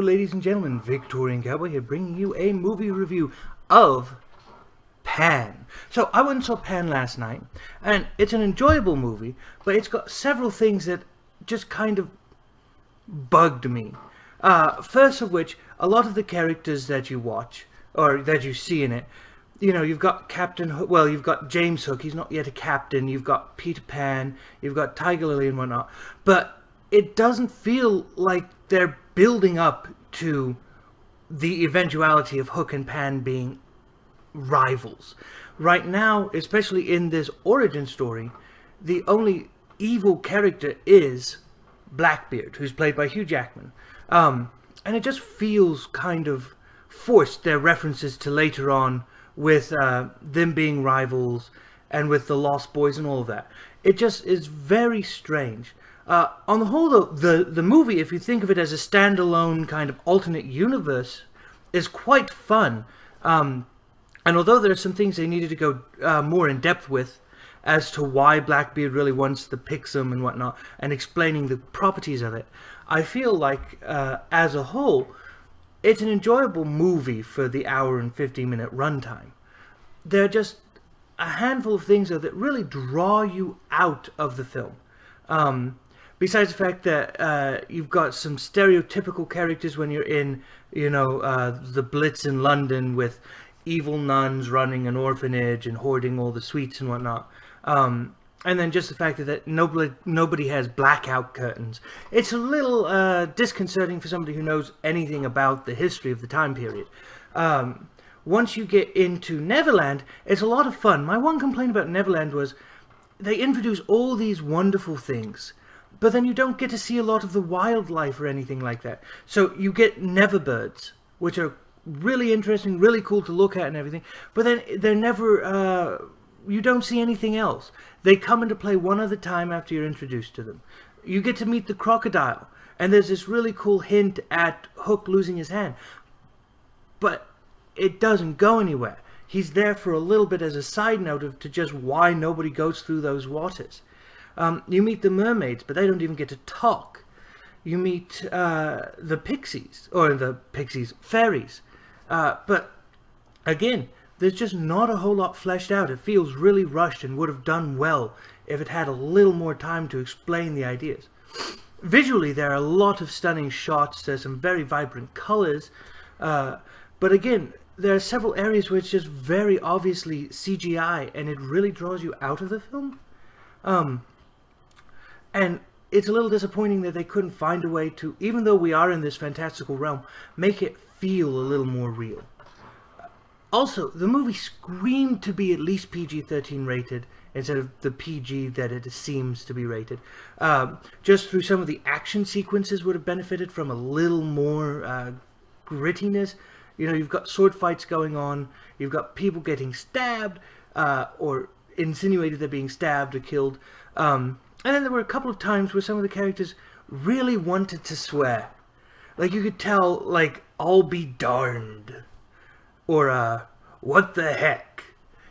ladies and gentlemen, Victorian Cowboy here, bringing you a movie review of Pan. So, I went and saw Pan last night, and it's an enjoyable movie, but it's got several things that just kind of bugged me. First of which, a lot of the characters that you watch, or that you see in it, you know, you've got Captain Hook, well, you've got James Hook, he's not yet a captain, you've got Peter Pan, you've got Tiger Lily and whatnot, but it doesn't feel like they're building up to the eventuality of Hook and Pan being rivals. Right now, especially in this origin story, the only evil character is Blackbeard, who's played by Hugh Jackman. And it just feels kind of forced, their references to later on with them being rivals and with the Lost Boys and all of that. It just is very strange. On the whole, though, the movie, if you think of it as a standalone kind of alternate universe, is quite fun. And although there are some things they needed to go more in depth with as to why Blackbeard really wants the Pixum and whatnot, and explaining the properties of it, I feel like, as a whole, it's an enjoyable movie for the hour and 50-minute runtime. There are just a handful of things, though, that really draw you out of the film. Besides the fact that you've got some stereotypical characters when you're in, you know, the Blitz in London with evil nuns running an orphanage and hoarding all the sweets and whatnot. And then just the fact that nobody has blackout curtains. It's a little disconcerting for somebody who knows anything about the history of the time period. Once you get into Neverland, it's a lot of fun. My one complaint about Neverland was they introduce all these wonderful things, but then you don't get to see a lot of the wildlife or anything like that. So you get Neverbirds, which are really interesting, really cool to look at and everything, but then they're never, you don't see anything else. They come into play one at a time after you're introduced to them. You get to meet the crocodile, and there's this really cool hint at Hook losing his hand, but it doesn't go anywhere. He's there for a little bit as a side note of to just why nobody goes through those waters. You meet the mermaids, but they don't even get to talk. You meet the pixies, or the pixies, fairies. But again, there's just not a whole lot fleshed out. It feels really rushed and would have done well if it had a little more time to explain the ideas. Visually, there are a lot of stunning shots. There's some very vibrant colors. But again, there are several areas where it's just very obviously CGI, and it really draws you out of the film. And it's a little disappointing that they couldn't find a way to, even though we are in this fantastical realm, make it feel a little more real. Also, the movie screamed to be at least PG-13 rated instead of the PG that it seems to be rated. Just through some of the action sequences would have benefited from a little more grittiness. You know, you've got sword fights going on, you've got people getting stabbed, or insinuated they're being stabbed or killed. And then there were a couple of times where some of the characters really wanted to swear. Like, you could tell, like, "I'll be darned," or, "what the heck?"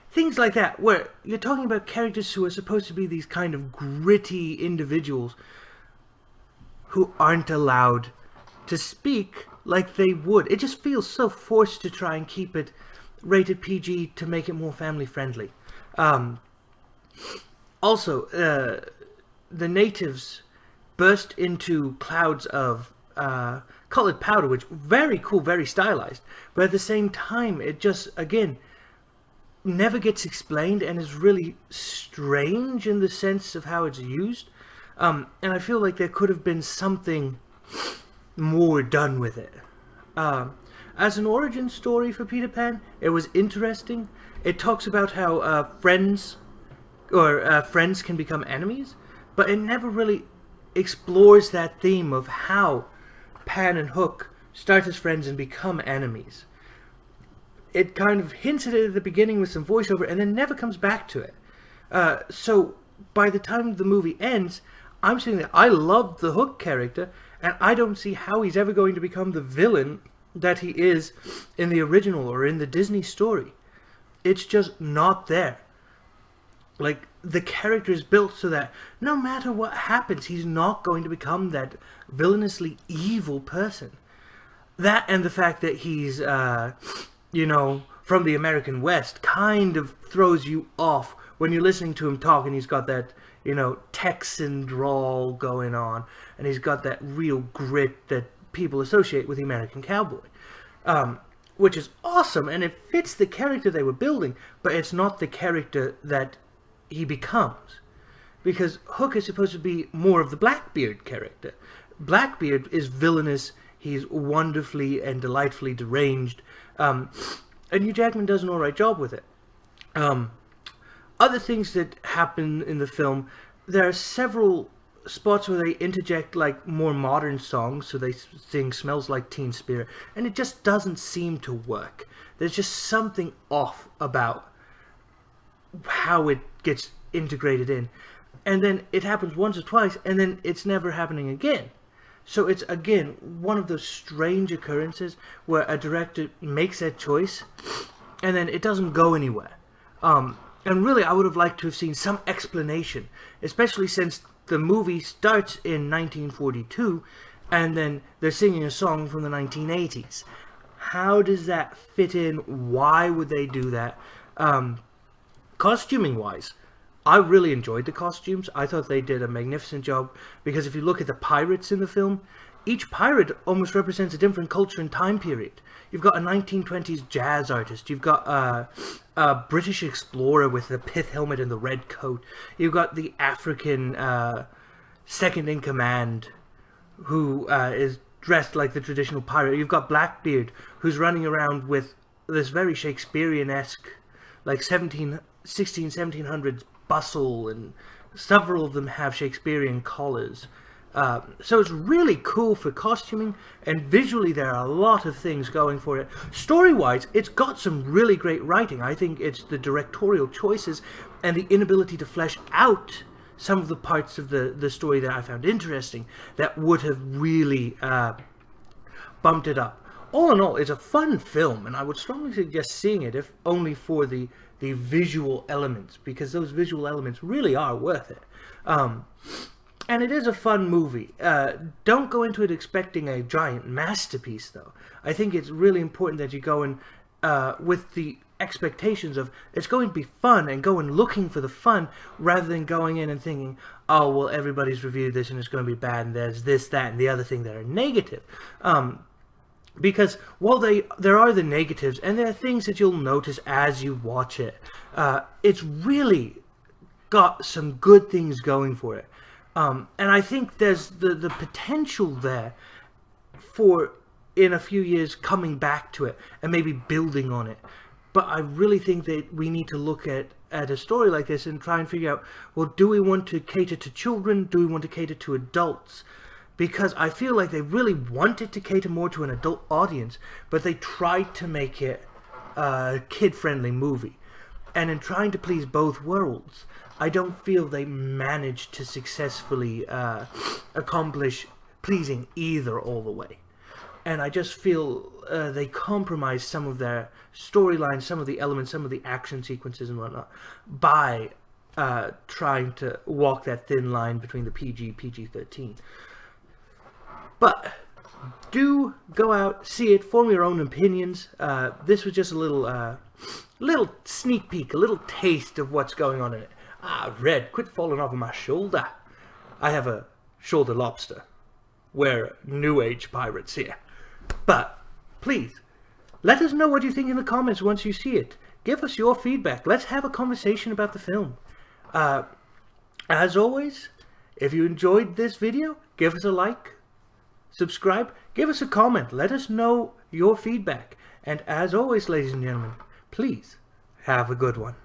Things like that, where you're talking about characters who are supposed to be these kind of gritty individuals who aren't allowed to speak like they would. It just feels so forced to try and keep it rated PG to make it more family friendly. Also, the natives burst into clouds of colored powder, which very cool, very stylized, but at the same time it just, again, never gets explained and is really strange in the sense of how it's used. And I feel like there could have been something more done with it. As an origin story for Peter Pan, it was interesting. It talks about how friends can become enemies, but it never really explores that theme of how Pan and Hook start as friends and become enemies. It kind of hints at it at the beginning with some voiceover and then never comes back to it. So by the time the movie ends, I'm saying that I love the Hook character, and I don't see how he's ever going to become the villain that he is in the original or in the Disney story. It's just not there. Like, the character is built so that no matter what happens, he's not going to become that villainously evil person. That and the fact that he's, you know, from the American West kind of throws you off when you're listening to him talk, and he's got that, you know, Texan drawl going on, and he's got that real grit that people associate with the American cowboy. Which is awesome, and it fits the character they were building, but it's not the character that he becomes. Because Hook is supposed to be more of the Blackbeard character. Blackbeard is villainous, he's wonderfully and delightfully deranged, and Hugh Jackman does an alright job with it. Other things that happen in the film, there are several spots where they interject like more modern songs, so they sing Smells Like Teen Spirit, and it just doesn't seem to work. There's just something off about how it gets integrated in. And then it happens once or twice, and then it's never happening again. So it's, again, one of those strange occurrences where a director makes that choice, and then it doesn't go anywhere. And really, I would have liked to have seen some explanation, especially since the movie starts in 1942, and then they're singing a song from the 1980s. How does that fit in? Why would they do that? Costuming-wise, I really enjoyed the costumes. I thought they did a magnificent job, because if you look at the pirates in the film, each pirate almost represents a different culture and time period. You've got a 1920s jazz artist. You've got a British explorer with the pith helmet and the red coat. You've got the African second-in-command who is dressed like the traditional pirate. You've got Blackbeard, who's running around with this very Shakespearean-esque, like 1700s bustle, and several of them have Shakespearean collars. So it's really cool for costuming, and visually there are a lot of things going for it. Story-wise, it's got some really great writing. I think it's the directorial choices and the inability to flesh out some of the parts of the story that I found interesting that would have really bumped it up. All in all, it's a fun film, and I would strongly suggest seeing it, if only for the visual elements, because those visual elements really are worth it. And it is a fun movie. Don't go into it expecting a giant masterpiece, though. I think it's really important that you go in with the expectations of it's going to be fun, and go in looking for the fun, rather than going in and thinking, oh, well, everybody's reviewed this and it's going to be bad, and there's this, that, and the other thing that are negative. Because while there are the negatives, and there are things that you'll notice as you watch it, it's really got some good things going for it. And I think there's the potential there for, in a few years, coming back to it and maybe building on it. But I really think that we need to look at a story like this and try and figure out, well, do we want to cater to children? Do we want to cater to adults? Because I feel like they really wanted to cater more to an adult audience, but they tried to make it a kid-friendly movie. And in trying to please both worlds, I don't feel they managed to successfully accomplish pleasing either all the way. And I just feel they compromised some of their storylines, some of the elements, some of the action sequences and whatnot, by trying to walk that thin line between the PG-13. But do go out, see it, form your own opinions. This was just a little sneak peek, a little taste of what's going on in it. Ah, Red, quit falling off of my shoulder. I have a shoulder lobster. We're New Age pirates here. But, please, let us know what you think in the comments once you see it. Give us your feedback. Let's have a conversation about the film. As always, if you enjoyed this video, give us a like, subscribe, give us a comment. Let us know your feedback. And as always, ladies and gentlemen, please have a good one.